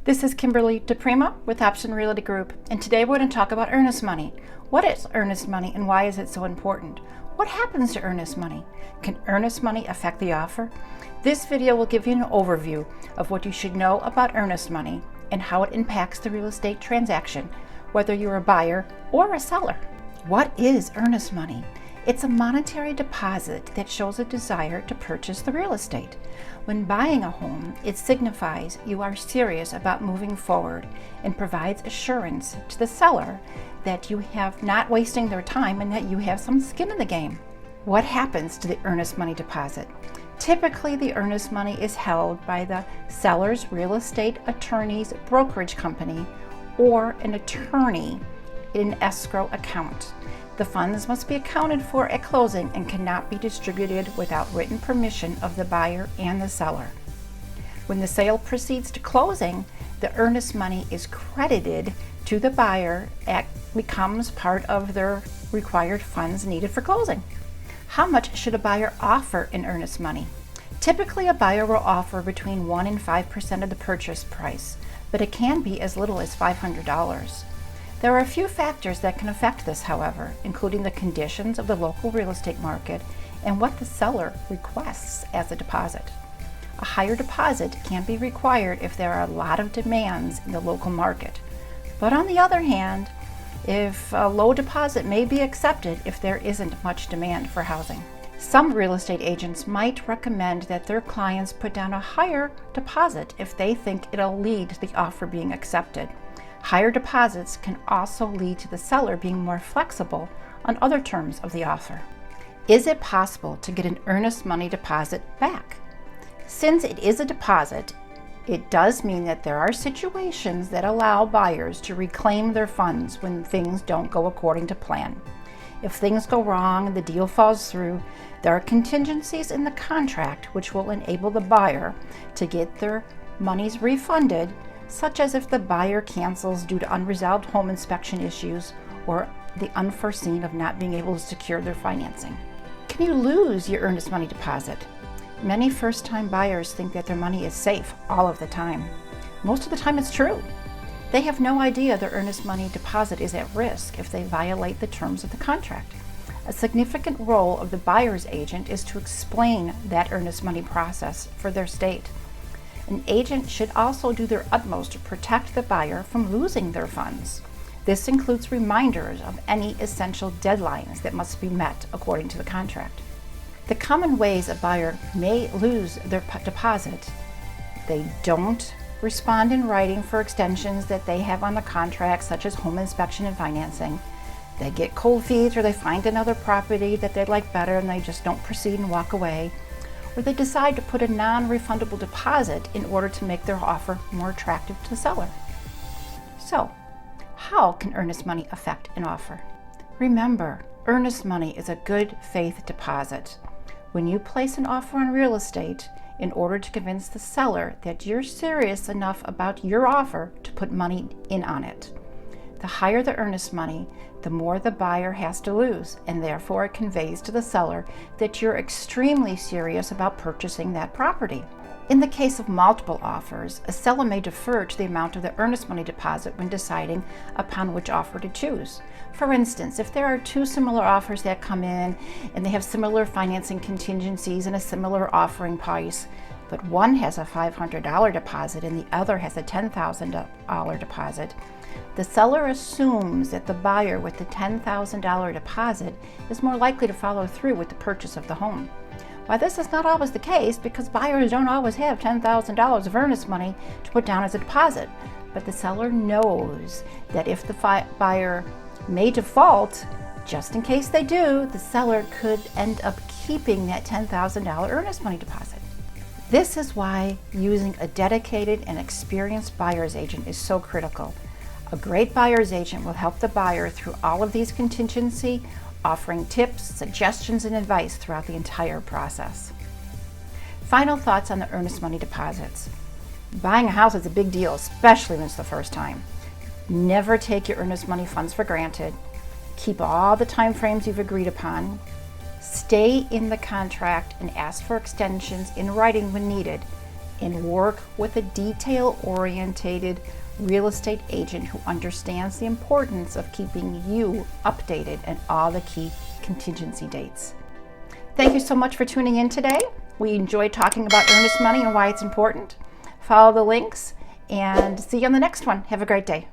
This is Kimberly DiPrima with Option Realty Group, and today we're going to talk about earnest money. What is earnest money and why is it so important? What happens to earnest money? Can earnest money affect the offer? This video will give you an overview of what you should know about earnest money and how it impacts the real estate transaction, whether you're a buyer or a seller. What is earnest money? It's a monetary deposit that shows a desire to purchase the real estate. When buying a home, it signifies you are serious about moving forward and provides assurance to the seller that you have not wasting their time and that you have some skin in the game. What happens to the earnest money deposit? Typically, the earnest money is held by the seller's real estate attorney's brokerage company or an attorney in an escrow account. The funds must be accounted for at closing and cannot be distributed without written permission of the buyer and the seller. When the sale proceeds to closing, the earnest money is credited to the buyer and becomes part of their required funds needed for closing. How much should a buyer offer in earnest money? Typically, a buyer will offer between 1% and 5% of the purchase price, but it can be as little as $500. There are a few factors that can affect this, however, including the conditions of the local real estate market and what the seller requests as a deposit. A higher deposit can be required if there are a lot of demands in the local market. But on the other hand, if a low deposit may be accepted if there isn't much demand for housing. Some real estate agents might recommend that their clients put down a higher deposit if they think it'll lead to the offer being accepted. Higher deposits can also lead to the seller being more flexible on other terms of the offer. Is it possible to get an earnest money deposit back? Since it is a deposit, it does mean that there are situations that allow buyers to reclaim their funds when things don't go according to plan. If things go wrong and the deal falls through, there are contingencies in the contract which will enable the buyer to get their monies refunded, such as if the buyer cancels due to unresolved home inspection issues or the unforeseen of not being able to secure their financing. Can you lose your earnest money deposit? Many first-time buyers think that their money is safe all of the time. Most of the time it's true. They have no idea their earnest money deposit is at risk if they violate the terms of the contract. A significant role of the buyer's agent is to explain that earnest money process for their state. An agent should also do their utmost to protect the buyer from losing their funds. This includes reminders of any essential deadlines that must be met according to the contract. The common ways a buyer may lose their deposit: they don't respond in writing for extensions that they have on the contract, such as home inspection and financing. They get cold feet, or they find another property that they like better and they just don't proceed and walk away. Or they decide to put a non-refundable deposit in order to make their offer more attractive to the seller. So, how can earnest money affect an offer? Remember, earnest money is a good faith deposit. When you place an offer on real estate in order to convince the seller that you're serious enough about your offer to put money in on it. The higher the earnest money, the more the buyer has to lose, and therefore it conveys to the seller that you're extremely serious about purchasing that property. In the case of multiple offers, a seller may defer to the amount of the earnest money deposit when deciding upon which offer to choose. For instance, if there are two similar offers that come in and they have similar financing contingencies and a similar offering price, but one has a $500 deposit and the other has a $10,000 deposit, the seller assumes that the buyer with the $10,000 deposit is more likely to follow through with the purchase of the home. While this is not always the case, because buyers don't always have $10,000 of earnest money to put down as a deposit, but the seller knows that if the buyer may default, just in case they do, the seller could end up keeping that $10,000 earnest money deposit. This is why using a dedicated and experienced buyer's agent is so critical. A great buyer's agent will help the buyer through all of these contingencies, offering tips, suggestions, and advice throughout the entire process. Final thoughts on the earnest money deposits. Buying a house is a big deal, especially when it's the first time. Never take your earnest money funds for granted. Keep all the time frames you've agreed upon. Stay in the contract and ask for extensions in writing when needed. and work with a detail-oriented real estate agent who understands the importance of keeping you updated and all the key contingency dates. Thank you so much for tuning in today. We enjoyed talking about earnest money and why it's important. Follow the links and see you on the next one. Have a great day.